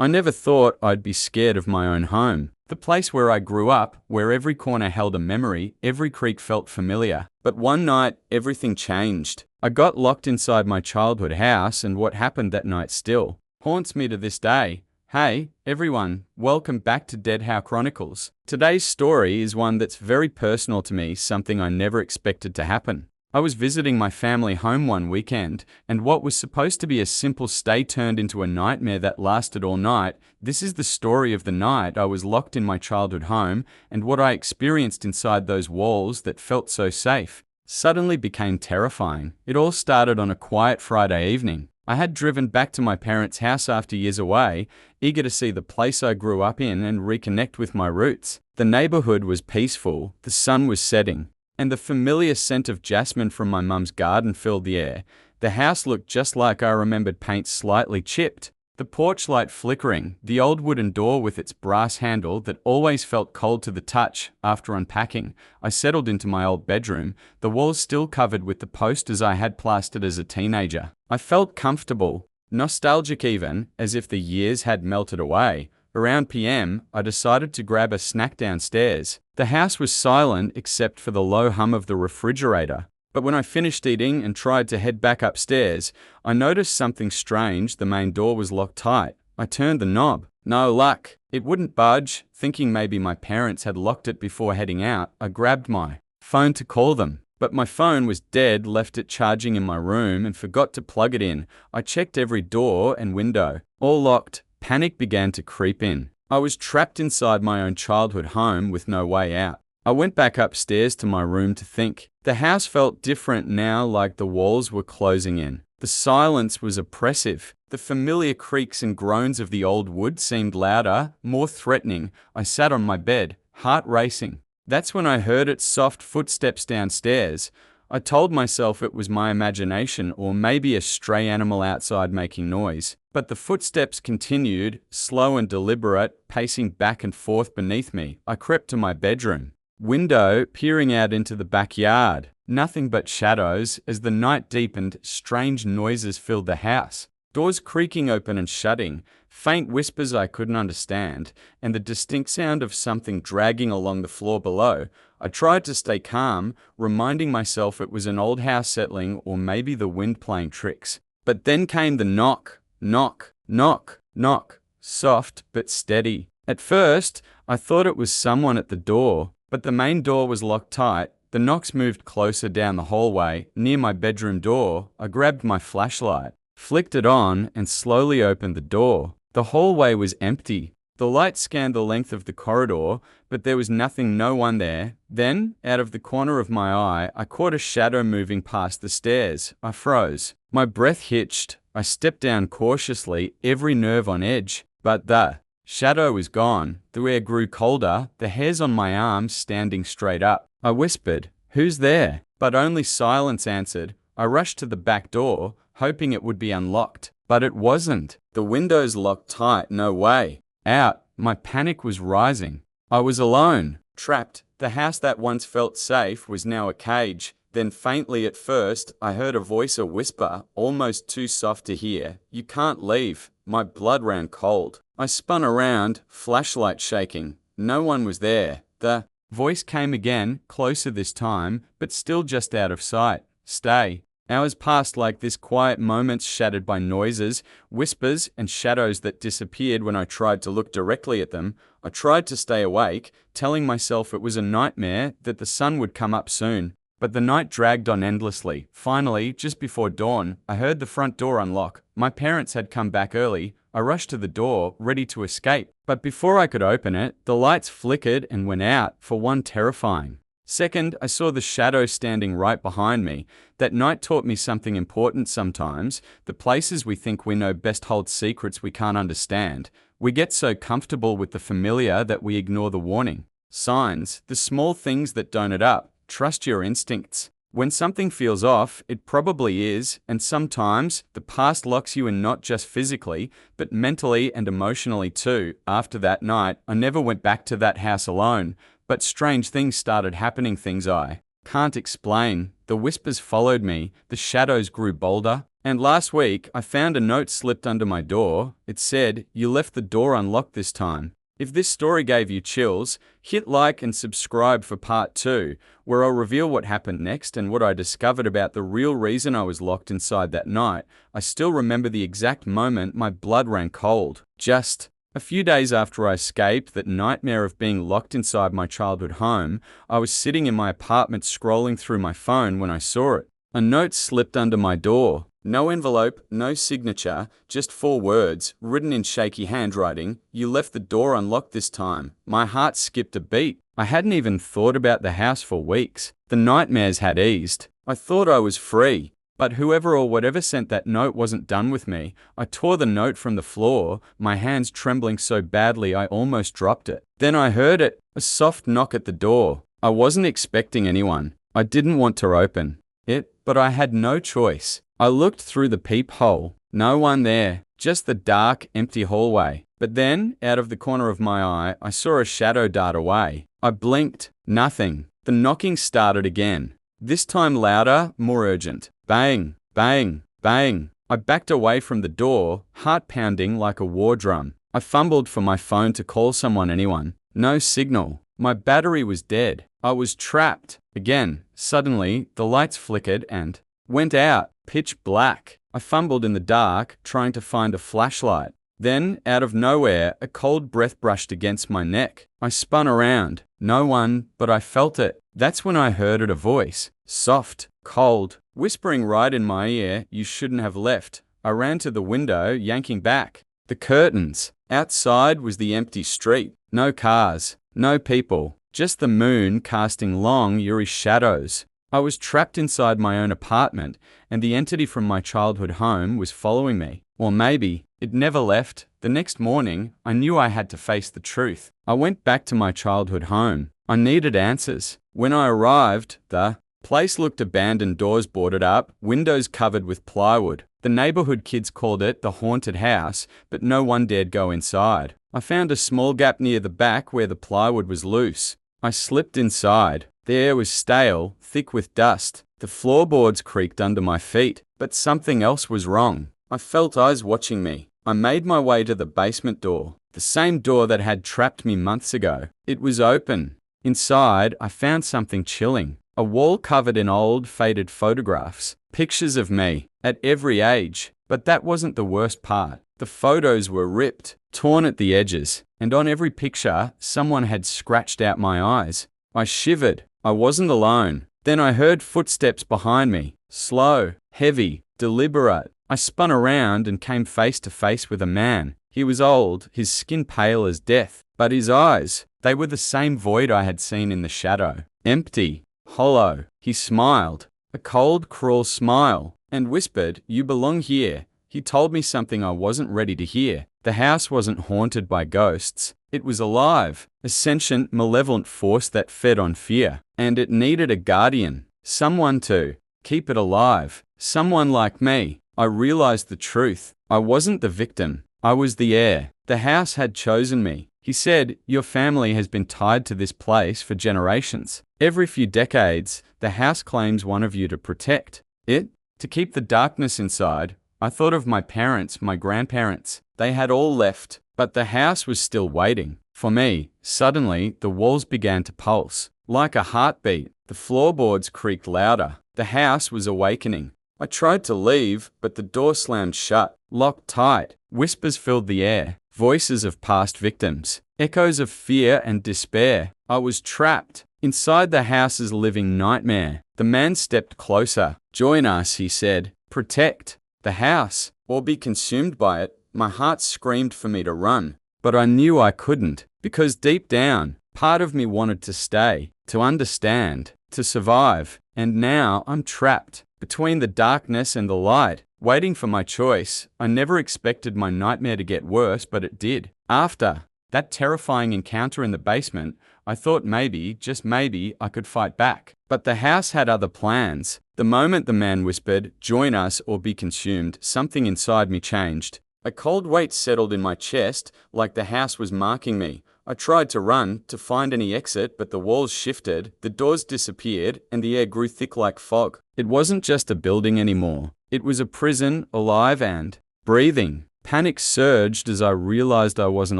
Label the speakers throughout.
Speaker 1: I never thought I'd be scared of my own home. The place where I grew up, where every corner held a memory, every creak felt familiar. But one night, everything changed. I got locked inside my childhood house, and what happened that night still haunts me to this day. Hey, everyone, welcome back to Dead How Chronicles. Today's story is one that's very personal to me, something I never expected to happen. I was visiting my family home one weekend, and what was supposed to be a simple stay turned into a nightmare that lasted all night. This is the story of the night I was locked in my childhood home, and what I experienced inside those walls that felt so safe suddenly became terrifying. It all started on a quiet Friday evening. I had driven back to my parents' house after years away, eager to see the place I grew up in and reconnect with my roots. The neighborhood was peaceful, the sun was setting, and the familiar scent of jasmine from my mum's garden filled the air. The house looked just like I remembered, paint slightly chipped, the porch light flickering, the old wooden door with its brass handle that always felt cold to the touch. After unpacking, I settled into my old bedroom, the walls still covered with the posters I had plastered as a teenager. I felt comfortable, nostalgic even, as if the years had melted away. Around PM, I decided to grab a snack downstairs. The house was silent except for the low hum of the refrigerator. But when I finished eating and tried to head back upstairs, I noticed something strange. The main door was locked tight. I turned the knob. No luck. It wouldn't budge. Thinking maybe my parents had locked it before heading out, I grabbed my phone to call them. But my phone was dead, left it charging in my room, and forgot to plug it in. I checked every door and window. All locked. Panic began to creep in. I was trapped inside my own childhood home with no way out. I went back upstairs to my room to think. The house felt different now, like the walls were closing in. The silence was oppressive. The familiar creaks and groans of the old wood seemed louder, more threatening. I sat on my bed, heart racing. That's when I heard its soft footsteps downstairs. I told myself it was my imagination or maybe a stray animal outside making noise. But the footsteps continued, slow and deliberate, pacing back and forth beneath me. I crept to my bedroom window, peering out into the backyard. Nothing but shadows. As the night deepened, strange noises filled the house. Doors creaking open and shutting, faint whispers I couldn't understand, and the distinct sound of something dragging along the floor below. I tried to stay calm, reminding myself it was an old house settling or maybe the wind playing tricks. But then came the knock, knock, knock, knock, soft but steady. At first, I thought it was someone at the door, but the main door was locked tight. The knocks moved closer down the hallway. Near my bedroom door, I grabbed my flashlight, flicked it on, and slowly opened the door. The hallway was empty. The light scanned the length of the corridor, but there was nothing, no one there. Then, out of the corner of my eye, I caught a shadow moving past the stairs. I froze. My breath hitched. I stepped down cautiously, every nerve on edge. But the shadow was gone. The air grew colder, the hairs on my arms standing straight up. I whispered, "Who's there?" But only silence answered. I rushed to the back door, hoping it would be unlocked. But it wasn't. The windows locked tight, no way out. My panic was rising. I was alone, trapped. The house that once felt safe was now a cage. Then faintly at first, I heard a voice, a whisper, almost too soft to hear. "You can't leave." My blood ran cold. I spun around, flashlight shaking. No one was there. The voice came again, closer this time, but still just out of sight. "Stay." Hours passed like this, quiet moments shattered by noises, whispers, and shadows that disappeared when I tried to look directly at them. I tried to stay awake, telling myself it was a nightmare, that the sun would come up soon. But the night dragged on endlessly. Finally, just before dawn, I heard the front door unlock. My parents had come back early. I rushed to the door, ready to escape. But before I could open it, the lights flickered and went out, for one terrifying. Second, I saw the shadow standing right behind me. That night taught me something important sometimes. The places we think we know best hold secrets we can't understand. We get so comfortable with the familiar that we ignore the warning signs, the small things that don't add up. Trust your instincts. When something feels off, it probably is, and sometimes the past locks you in, not just physically, but mentally and emotionally too. After that night, I never went back to that house alone, but strange things started happening, things I can't explain. The whispers followed me, the shadows grew bolder, And last week, I found a note slipped under my door. It said, "You left the door unlocked this time." If this story gave you chills, hit like and subscribe for part 2, where I'll reveal what happened next and what I discovered about the real reason I was locked inside that night. I still remember the exact moment my blood ran cold. Just a few days after I escaped that nightmare of being locked inside my childhood home, I was sitting in my apartment scrolling through my phone when I saw it. A note slipped under my door. No envelope, no signature, just 4 words, written in shaky handwriting. "You left the door unlocked this time." My heart skipped a beat. I hadn't even thought about the house for weeks. The nightmares had eased. I thought I was free. But whoever or whatever sent that note wasn't done with me. I tore the note from the floor, my hands trembling so badly I almost dropped it. Then I heard it, a soft knock at the door. I wasn't expecting anyone. I didn't want to open it, but I had no choice. I looked through the peephole. No one there, just the dark, empty hallway. But then, out of the corner of my eye, I saw a shadow dart away. I blinked. Nothing. The knocking started again. This time louder, more urgent. Bang, bang, bang. I backed away from the door, heart pounding like a war drum. I fumbled for my phone to call anyone. No signal. My battery was dead. I was trapped. Again, suddenly, the lights flickered and went out, pitch black. I fumbled in the dark, trying to find a flashlight. Then, out of nowhere, a cold breath brushed against my neck. I spun around. No one, but I felt it. That's when I heard it, a voice. Soft, cold, whispering right in my ear, "You shouldn't have left." I ran to the window, yanking back the curtains. Outside was the empty street. No cars, no people, just the moon casting long, eerie shadows. I was trapped inside my own apartment, and the entity from my childhood home was following me. Or maybe it never left. The next morning, I knew I had to face the truth. I went back to my childhood home. I needed answers. When I arrived, the place looked abandoned, doors boarded up, windows covered with plywood. The neighborhood kids called it the haunted house, but no one dared go inside. I found a small gap near the back where the plywood was loose. I slipped inside. The air was stale, thick with dust. The floorboards creaked under my feet, but something else was wrong. I felt eyes watching me. I made my way to the basement door, the same door that had trapped me months ago. It was open. Inside, I found something chilling. A wall covered in old, faded photographs. Pictures of me, at every age. But that wasn't the worst part. The photos were ripped, torn at the edges, and on every picture, someone had scratched out my eyes. I shivered. I wasn't alone. Then I heard footsteps behind me. Slow, heavy, deliberate. I spun around and came face to face with a man. He was old, his skin pale as death, but his eyes, they were the same void I had seen in the shadow. Empty, hollow. He smiled, a cold, cruel smile, and whispered, "You belong here." He told me something I wasn't ready to hear. The house wasn't haunted by ghosts. It was alive, a sentient, malevolent force that fed on fear. And it needed a guardian, someone to keep it alive, someone like me. I realized the truth. I wasn't the victim. I was the heir. The house had chosen me. He said, "Your family has been tied to this place for generations. Every few decades, the house claims one of you to protect it, to keep the darkness inside." I thought of my parents, my grandparents. They had all left, but the house was still waiting for me. Suddenly, the walls began to pulse, like a heartbeat. The floorboards creaked louder. The house was awakening. I tried to leave, but the door slammed shut, locked tight. Whispers filled the air, voices of past victims, echoes of fear and despair. I was trapped inside the house's living nightmare. The man stepped closer. "Join us," he said. "Protect the house, or be consumed by it." My heart screamed for me to run, but I knew I couldn't, because deep down, part of me wanted to stay, to understand, to survive. And now I'm trapped between the darkness and the light, waiting for my choice. I never expected my nightmare to get worse, but it did. After that terrifying encounter in the basement, I thought maybe, just maybe, I could fight back. But the house had other plans. The moment the man whispered, "Join us or be consumed," something inside me changed. A cold weight settled in my chest, like the house was marking me. I tried to run, to find any exit, but the walls shifted, the doors disappeared, and the air grew thick like fog. It wasn't just a building anymore. It was a prison, alive and breathing. Panic surged as I realized I wasn't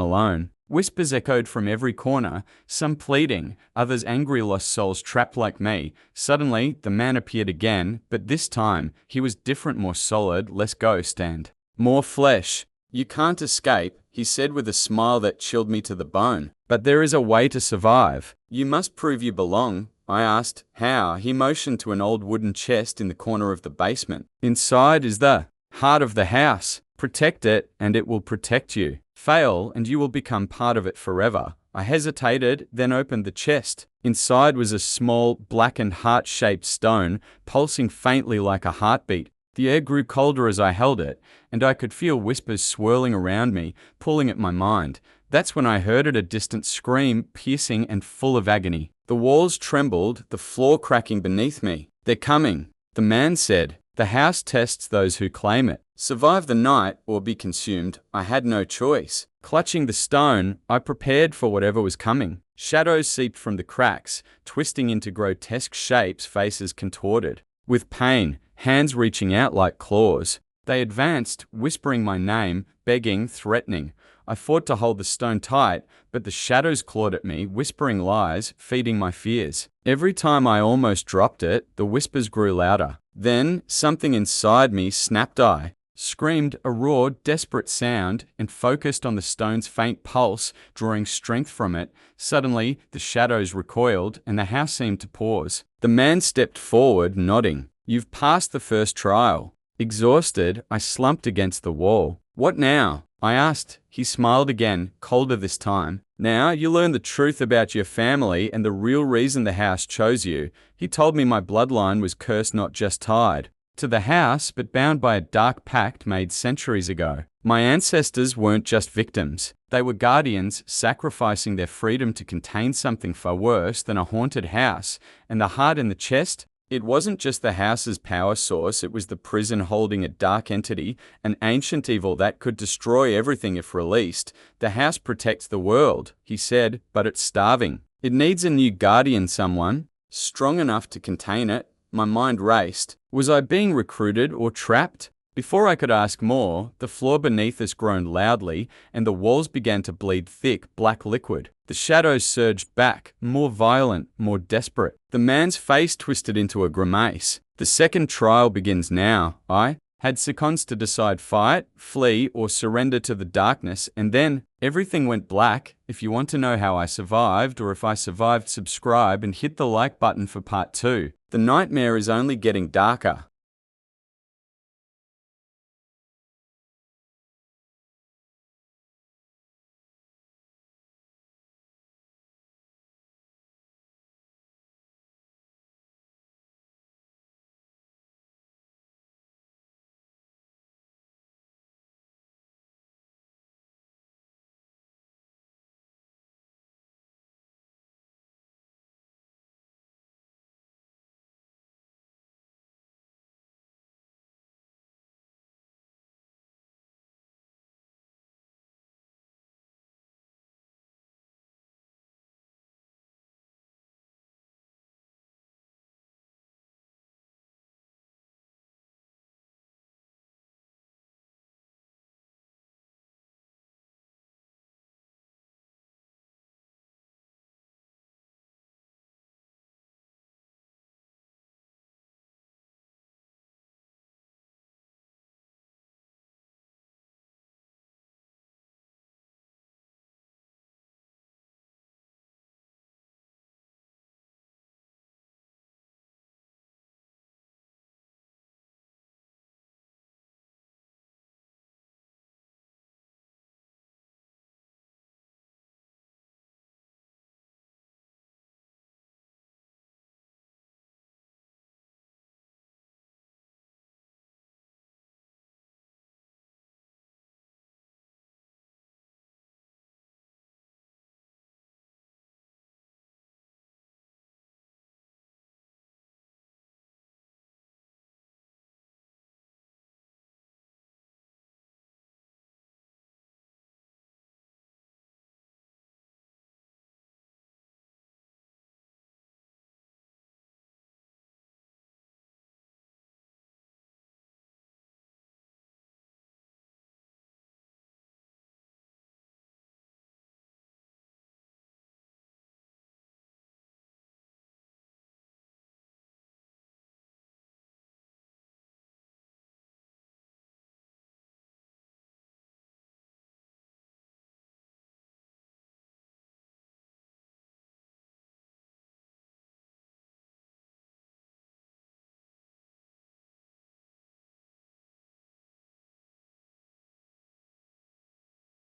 Speaker 1: alone. Whispers echoed from every corner, some pleading, others angry lost souls trapped like me. Suddenly, the man appeared again, but this time, he was different, more solid, less ghost and more flesh. "You can't escape," he said with a smile that chilled me to the bone. "But there is a way to survive. You must prove you belong." I asked, "How?" He motioned to an old wooden chest in the corner of the basement. "Inside is the heart of the house. Protect it, and it will protect you. Fail, and you will become part of it forever." I hesitated, then opened the chest. Inside was a small, blackened heart-shaped stone, pulsing faintly like a heartbeat. The air grew colder as I held it, and I could feel whispers swirling around me, pulling at my mind. That's when I heard it, a distant scream, piercing and full of agony. The walls trembled, the floor cracking beneath me. "They're coming," the man said. "The house tests those who claim it. Survive the night or be consumed." I had no choice. Clutching the stone, I prepared for whatever was coming. Shadows seeped from the cracks, twisting into grotesque shapes, faces contorted. With pain, hands reaching out like claws. They advanced, whispering my name, begging, threatening. I fought to hold the stone tight, but the shadows clawed at me, whispering lies, feeding my fears. Every time I almost dropped it, the whispers grew louder. Then, something inside me snapped. I screamed, a raw, desperate sound, and focused on the stone's faint pulse, drawing strength from it. Suddenly, the shadows recoiled, and the house seemed to pause. The man stepped forward, nodding. "You've passed the first trial." Exhausted, I slumped against the wall. "What now?" I asked. He smiled again, colder this time. "Now you learn the truth about your family and the real reason the house chose you." He told me my bloodline was cursed, not just tied to the house, but bound by a dark pact made centuries ago. My ancestors weren't just victims. They were guardians, sacrificing their freedom to contain something far worse than a haunted house. And the heart in the chest? It wasn't just the house's power source, it was the prison holding a dark entity, an ancient evil that could destroy everything if released. "The house protects the world," he said, "but it's starving. It needs a new guardian, someone strong enough to contain it." My mind raced. Was I being recruited or trapped? Before I could ask more, the floor beneath us groaned loudly, and the walls began to bleed thick, black liquid. The shadows surged back, more violent, more desperate. The man's face twisted into a grimace. "The second trial begins now." I had seconds to decide: fight, flee, or surrender to the darkness, and then everything went black. If you want to know how I survived, or if I survived, subscribe and hit the like button for part 2. The nightmare is only getting darker.